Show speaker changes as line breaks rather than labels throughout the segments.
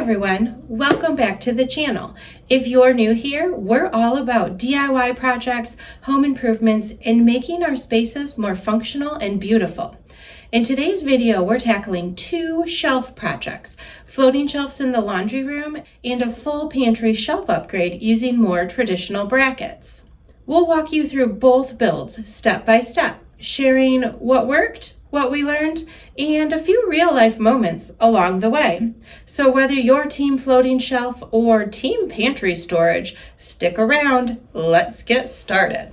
everyone, welcome back to the channel. If you're new here, we're all about DIY projects, home improvements, and making our spaces more functional and beautiful. In today's video, we're tackling 2 shelf projects, floating shelves in the laundry room and a full pantry shelf upgrade using more traditional brackets. We'll walk you through both builds step by step, sharing what worked, what we learned, and a few real-life moments along the way. So whether you're team floating shelf or team pantry storage, stick around. Let's get started.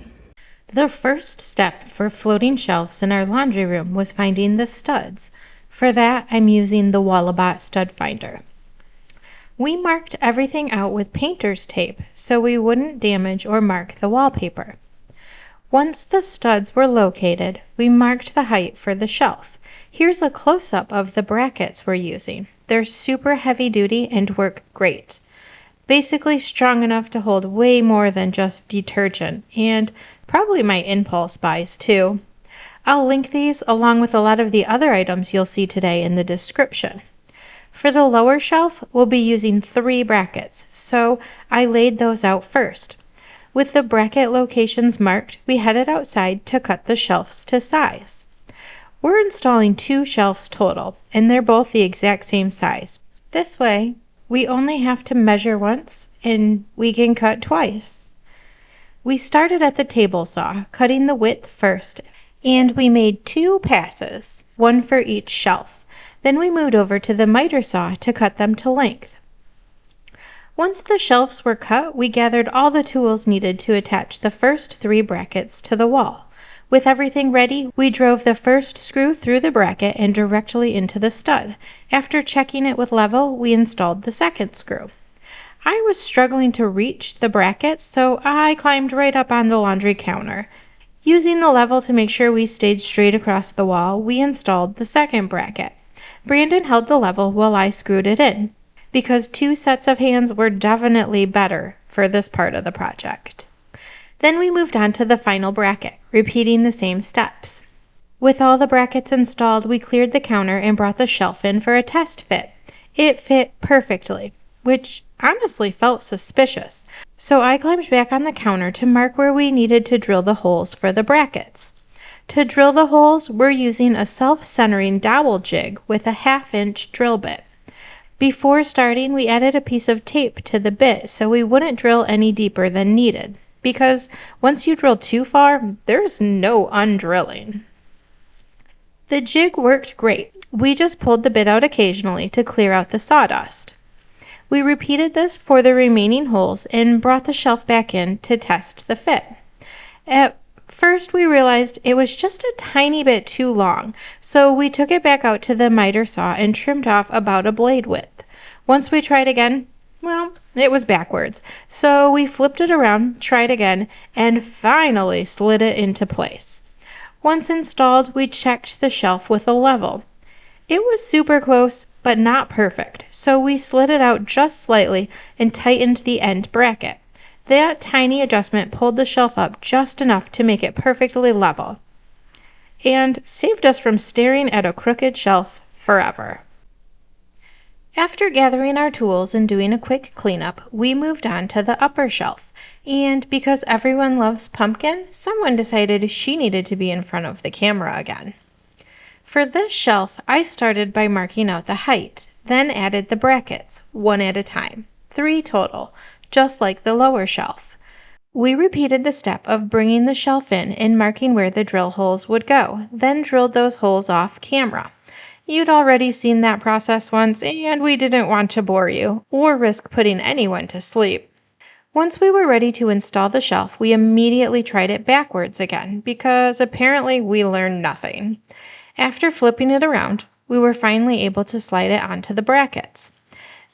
The first step for floating shelves in our laundry room was finding the studs. For that, I'm using the Wallabat stud finder. We marked everything out with painter's tape so we wouldn't damage or mark the wallpaper. Once the studs were located, we marked the height for the shelf. Here's a close-up of the brackets we're using. They're super heavy duty and work great. Basically strong enough to hold way more than just detergent, and probably my impulse buys too. I'll link these along with a lot of the other items you'll see today in the description. For the lower shelf, we'll be using 3 brackets, so I laid those out first. With the bracket locations marked, we headed outside to cut the shelves to size. We're installing 2 shelves total, and they're both the exact same size. This way, we only have to measure once, and we can cut twice. We started at the table saw, cutting the width first, and we made 2 passes, one for each shelf. Then we moved over to the miter saw to cut them to length. Once the shelves were cut, we gathered all the tools needed to attach the first 3 brackets to the wall. With everything ready, we drove the first screw through the bracket and directly into the stud. After checking it with level, we installed the second screw. I was struggling to reach the brackets, so I climbed right up on the laundry counter. Using the level to make sure we stayed straight across the wall, we installed the second bracket. Brandon held the level while I screwed it in, because 2 sets of hands were definitely better for this part of the project. Then we moved on to the final bracket, repeating the same steps. With all the brackets installed, we cleared the counter and brought the shelf in for a test fit. It fit perfectly, which honestly felt suspicious, so I climbed back on the counter to mark where we needed to drill the holes for the brackets. To drill the holes, we're using a self-centering dowel jig with a 1/2-inch drill bit. Before starting, we added a piece of tape to the bit so we wouldn't drill any deeper than needed, because once you drill too far, there's no undrilling. The jig worked great. We just pulled the bit out occasionally to clear out the sawdust. We repeated this for the remaining holes and brought the shelf back in to test the fit. At first, we realized it was just a tiny bit too long, so we took it back out to the miter saw and trimmed off about a blade width. Once we tried again, well, it was backwards, so we flipped it around, tried again, and finally slid it into place. Once installed, we checked the shelf with a level. It was super close, but not perfect, so we slid it out just slightly and tightened the end bracket. That tiny adjustment pulled the shelf up just enough to make it perfectly level, and saved us from staring at a crooked shelf forever. After gathering our tools and doing a quick cleanup, we moved on to the upper shelf, and because everyone loves pumpkin, someone decided she needed to be in front of the camera again. For this shelf, I started by marking out the height, then added the brackets, one at a time, 3 total, just like the lower shelf. We repeated the step of bringing the shelf in and marking where the drill holes would go, then drilled those holes off camera. You'd already seen that process once, and we didn't want to bore you or risk putting anyone to sleep. Once we were ready to install the shelf, we immediately tried it backwards again, because apparently we learned nothing. After flipping it around, we were finally able to slide it onto the brackets.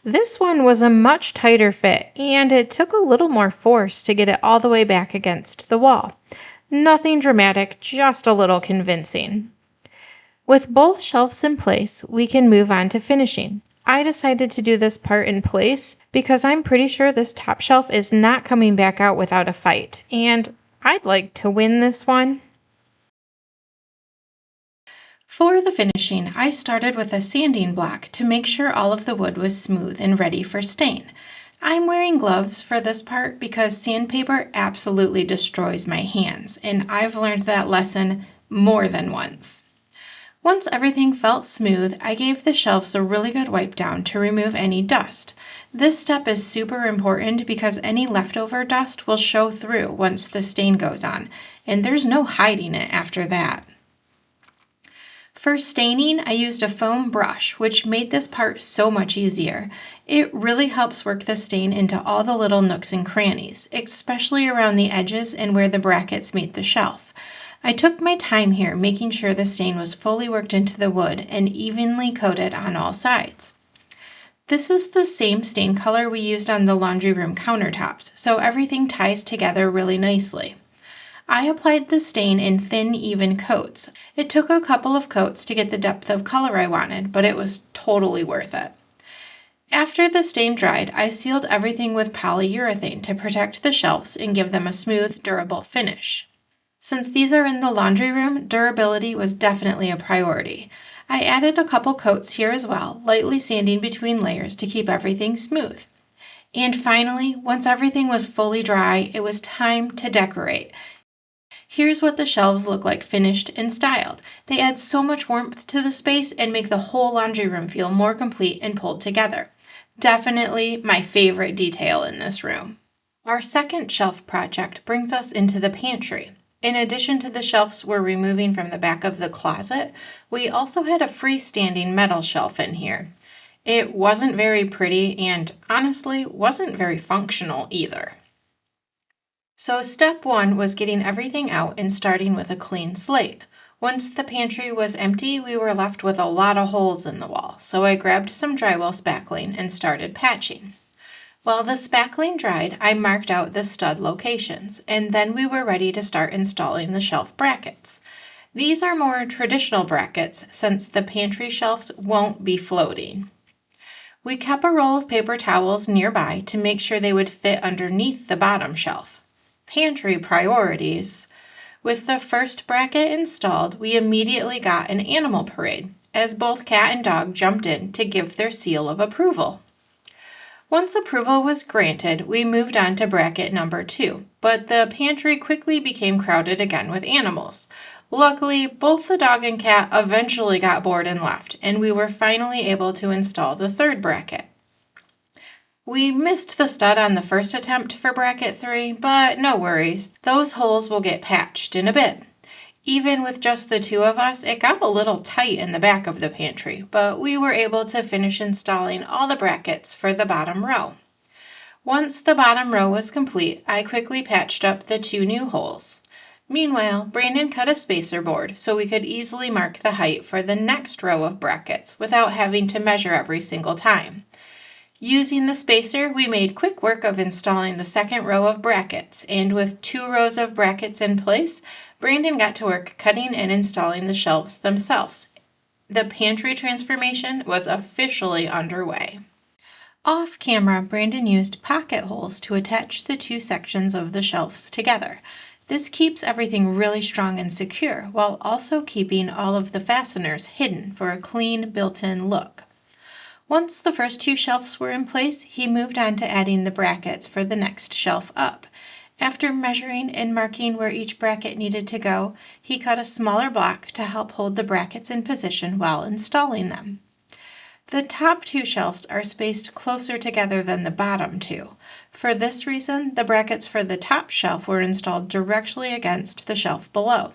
This one was a much tighter fit, and it took a little more force to get it all the way back against the wall. Nothing dramatic, just a little convincing. With both shelves in place, we can move on to finishing. I decided to do this part in place because I'm pretty sure this top shelf is not coming back out without a fight, and I'd like to win this one.
For the finishing, I started with a sanding block to make sure all of the wood was smooth and ready for stain. I'm wearing gloves for this part because sandpaper absolutely destroys my hands, and I've learned that lesson more than once. Once everything felt smooth, I gave the shelves a really good wipe down to remove any dust. This step is super important because any leftover dust will show through once the stain goes on, and there's no hiding it after that. For staining, I used a foam brush, which made this part so much easier. It really helps work the stain into all the little nooks and crannies, especially around the edges and where the brackets meet the shelf. I took my time here, making sure the stain was fully worked into the wood and evenly coated on all sides. This is the same stain color we used on the laundry room countertops, so everything ties together really nicely. I applied the stain in thin, even coats. It took a couple of coats to get the depth of color I wanted, but it was totally worth it. After the stain dried, I sealed everything with polyurethane to protect the shelves and give them a smooth, durable finish. Since these are in the laundry room, durability was definitely a priority. I added a couple coats here as well, lightly sanding between layers to keep everything smooth. And finally, once everything was fully dry, it was time to decorate. Here's what the shelves look like finished and styled. They add so much warmth to the space and make the whole laundry room feel more complete and pulled together. Definitely my favorite detail in this room. Our second shelf project brings us into the pantry. In addition to the shelves we're removing from the back of the closet, we also had a freestanding metal shelf in here. It wasn't very pretty and honestly wasn't very functional either. So step one was getting everything out and starting with a clean slate. Once the pantry was empty, we were left with a lot of holes in the wall, so I grabbed some drywall spackling and started patching. While the spackling dried, I marked out the stud locations, and then we were ready to start installing the shelf brackets. These are more traditional brackets since the pantry shelves won't be floating. We kept a roll of paper towels nearby to make sure they would fit underneath the bottom shelf. Pantry priorities. With the first bracket installed, we immediately got an animal parade, as both cat and dog jumped in to give their seal of approval. Once approval was granted, we moved on to bracket number 2, but the pantry quickly became crowded again with animals. Luckily, both the dog and cat eventually got bored and left, and we were finally able to install the third bracket. We missed the stud on the first attempt for bracket 3, but no worries. Those holes will get patched in a bit. Even with just the two of us, it got a little tight in the back of the pantry, but we were able to finish installing all the brackets for the bottom row. Once the bottom row was complete, I quickly patched up the 2 new holes. Meanwhile, Brandon cut a spacer board so we could easily mark the height for the next row of brackets without having to measure every single time. Using the spacer, we made quick work of installing the second row of brackets, and with 2 rows of brackets in place, Brandon got to work cutting and installing the shelves themselves. The pantry transformation was officially underway. Off camera, Brandon used pocket holes to attach the 2 sections of the shelves together. This keeps everything really strong and secure, while also keeping all of the fasteners hidden for a clean, built-in look. Once the first 2 shelves were in place, he moved on to adding the brackets for the next shelf up. After measuring and marking where each bracket needed to go, he cut a smaller block to help hold the brackets in position while installing them. The top 2 shelves are spaced closer together than the bottom 2. For this reason, the brackets for the top shelf were installed directly against the shelf below.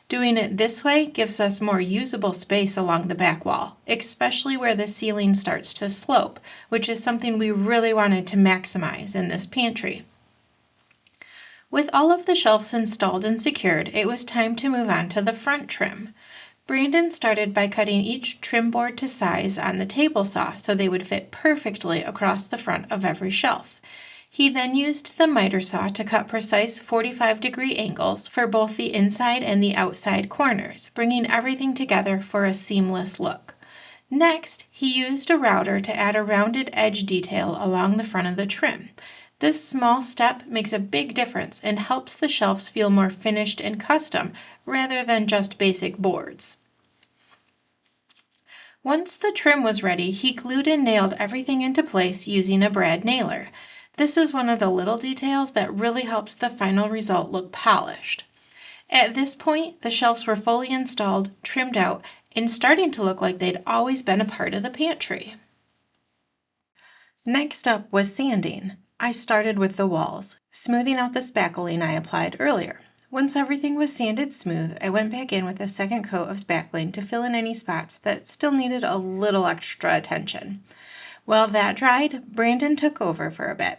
Doing it this way gives us more usable space along the back wall, especially where the ceiling starts to slope, which is something we really wanted to maximize in this pantry. With all of the shelves installed and secured, it was time to move on to the front trim. Brandon started by cutting each trim board to size on the table saw so they would fit perfectly across the front of every shelf. He then used the miter saw to cut precise 45-degree angles for both the inside and the outside corners, bringing everything together for a seamless look. Next, he used a router to add a rounded edge detail along the front of the trim. This small step makes a big difference and helps the shelves feel more finished and custom rather than just basic boards. Once the trim was ready, he glued and nailed everything into place using a brad nailer. This is one of the little details that really helps the final result look polished. At this point, the shelves were fully installed, trimmed out, and starting to look like they'd always been a part of the pantry. Next up was sanding. I started with the walls, smoothing out the spackling I applied earlier. Once everything was sanded smooth, I went back in with a second coat of spackling to fill in any spots that still needed a little extra attention. While that dried, Brandon took over for a bit.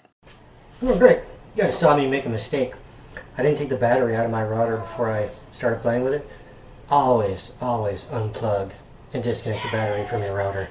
Oh, great. You guys saw me make a mistake. I didn't take the battery out of my router before I started playing with it. Always unplug and disconnect the battery from your router.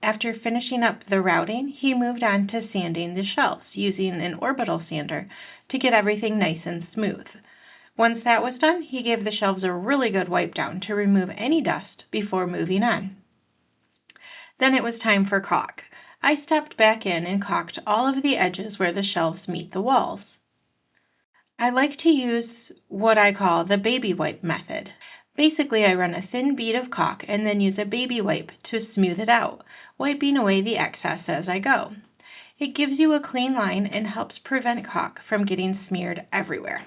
After finishing up the routing, he moved on to sanding the shelves using an orbital sander to get everything nice and smooth. Once that was done, he gave the shelves a really good wipe down to remove any dust before moving on. Then it was time for caulk. I stepped back in and caulked all of the edges where the shelves meet the walls. I like to use what I call the baby wipe method. Basically, I run a thin bead of caulk and then use a baby wipe to smooth it out, wiping away the excess as I go. It gives you a clean line and helps prevent caulk from getting smeared everywhere.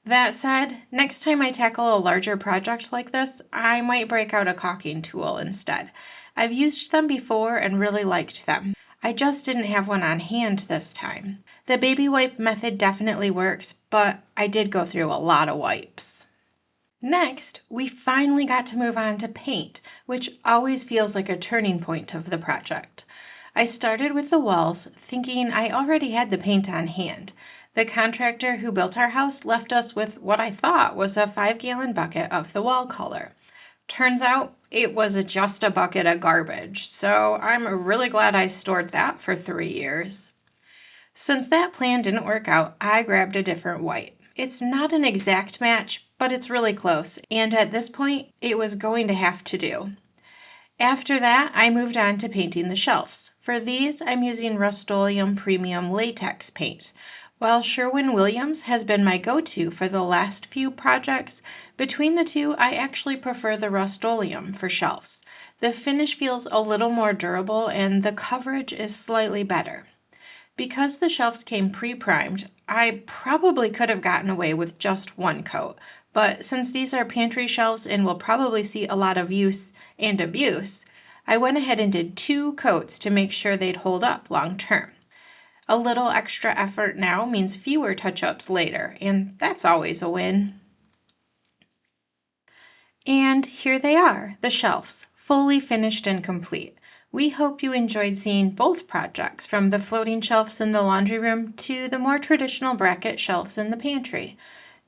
That said, next time I tackle a larger project like this, I might break out a caulking tool instead. I've used them before and really liked them. I just didn't have one on hand this time. The baby wipe method definitely works, but I did go through a lot of wipes. Next, we finally got to move on to paint, which always feels like a turning point of the project. I started with the walls, thinking I already had the paint on hand. The contractor who built our house left us with what I thought was a 5-gallon bucket of the wall color. Turns out it was just a bucket of garbage, so I'm really glad I stored that for 3 years. Since that plan didn't work out, I grabbed a different white. It's not an exact match, but it's really close, and at this point, it was going to have to do. After that, I moved on to painting the shelves. For these, I'm using Rust-Oleum Premium Latex paint. While Sherwin-Williams has been my go-to for the last few projects, between the two, I actually prefer the Rust-Oleum for shelves. The finish feels a little more durable and the coverage is slightly better. Because the shelves came pre-primed, I probably could have gotten away with just one coat, but since these are pantry shelves and will probably see a lot of use and abuse, I went ahead and did 2 coats to make sure they'd hold up long term. A little extra effort now means fewer touch-ups later, and that's always a win. And here they are, the shelves, fully finished and complete. We hope you enjoyed seeing both projects, from the floating shelves in the laundry room to the more traditional bracket shelves in the pantry.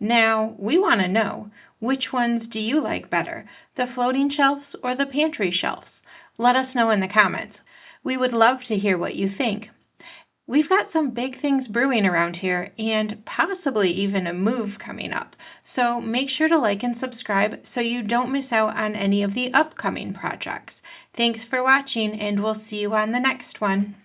Now, we want to know, which ones do you like better, the floating shelves or the pantry shelves? Let us know in the comments. We would love to hear what you think. We've got some big things brewing around here and possibly even a move coming up. So make sure to like and subscribe so you don't miss out on any of the upcoming projects. Thanks for watching, and we'll see you on the next one.